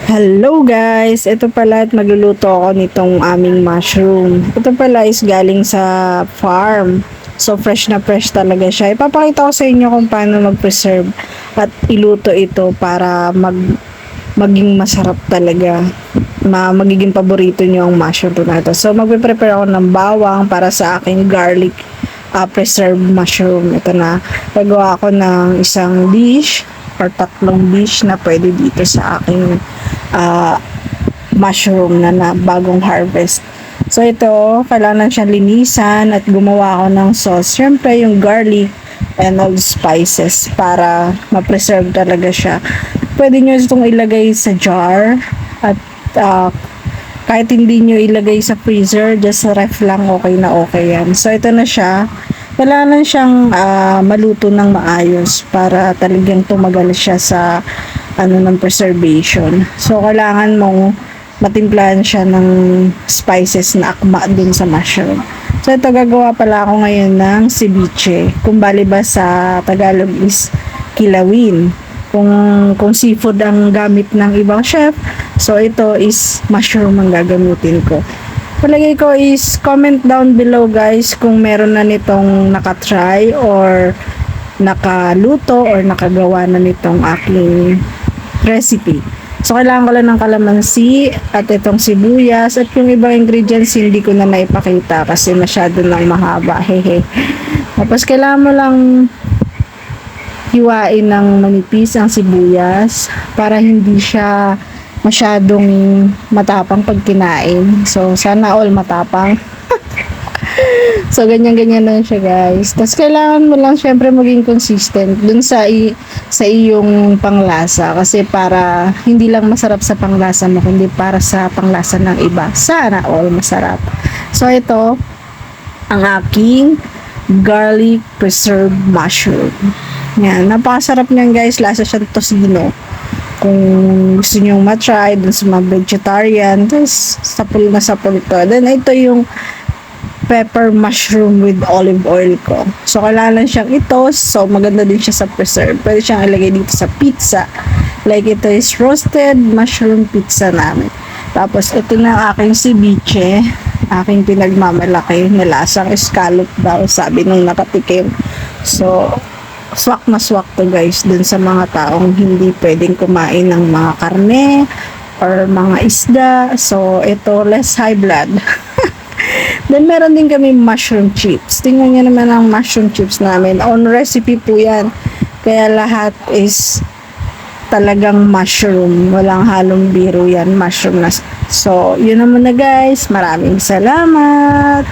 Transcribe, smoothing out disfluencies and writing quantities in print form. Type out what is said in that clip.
Hello guys! Ito pala at magluluto ako nitong aming mushroom. Ito pala is galing sa farm. So fresh na fresh talaga siya. Ipapakita ko sa inyo kung paano mag-preserve at iluto ito para maging masarap talaga. Magiging paborito nyo ang mushroom na ito. So magpe-prepare ako ng bawang para sa aking garlic preserved mushroom. Ito na. Gagawa ako ng isang dish or tatlong dish na pwede dito sa aking mushroom na bagong harvest. So ito, kailangan siyang linisan at gumawa ako ng sauce. Siyempre yung garlic and all the spices para ma-preserve talaga siya. Pwede nyo itong ilagay sa jar at kahit hindi nyo ilagay sa freezer, just sa ref lang, okay na okay yan. So ito na siya. Kailangan siyang maluto ng maayos para talagang tumagal siya sa ng preservation. So kailangan mong matimplahan siya ng spices na akma dun sa mushroom. So ito, gagawa pala ako ngayon ng ceviche. Kung bali ba sa Tagalog is kilawin. Kung seafood ang gamit ng ibang chef, so ito is mushroom ang gagamitin ko. Palagay ko is comment down below guys kung meron na nitong nakatry or nakaluto or nakagawa na nitong aking recipe. So kailangan ko lang ng kalamansi at itong sibuyas at yung ibang ingredients hindi ko na naipakita kasi masyado nang mahaba. Hehe. Tapos kailangan mo lang hiwain ng manipis ang sibuyas para hindi siya masyadong matapang pag kinain. So, sana all matapang. So, ganyan-ganyan lang siya, guys. Tapos, kailangan mo lang syempre maging consistent dun sa iyong panglasa. Kasi para hindi lang masarap sa panglasa mo, kundi para sa panglasa ng iba. Sana all masarap. So, ito, ang aking garlic preserved mushroom. Yan, napakasarap niyan, guys. Lasa siyang tocino. Kung gusto nyo matry dun sa mga vegetarian, tapos sapul na sapul to. Then ito yung pepper mushroom with olive oil ko. So kailangan siyang itos, so maganda din siya sa preserve. Pwede siyang ilagay dito sa pizza. Like ito is roasted mushroom pizza namin. Tapos ito na ang aking ceviche, aking pinagmamalaki na lasang scallop daw, sabi nung nakatikim. So swak na swak to guys dun sa mga taong hindi pwedeng kumain ng mga karne or mga isda. So ito, less high blood. Then meron din kami mushroom chips. Tingnan nyo naman ang mushroom chips namin, on recipe po yan, kaya lahat is talagang mushroom, walang halong biro yan, mushroom na. So yun naman na guys, maraming salamat.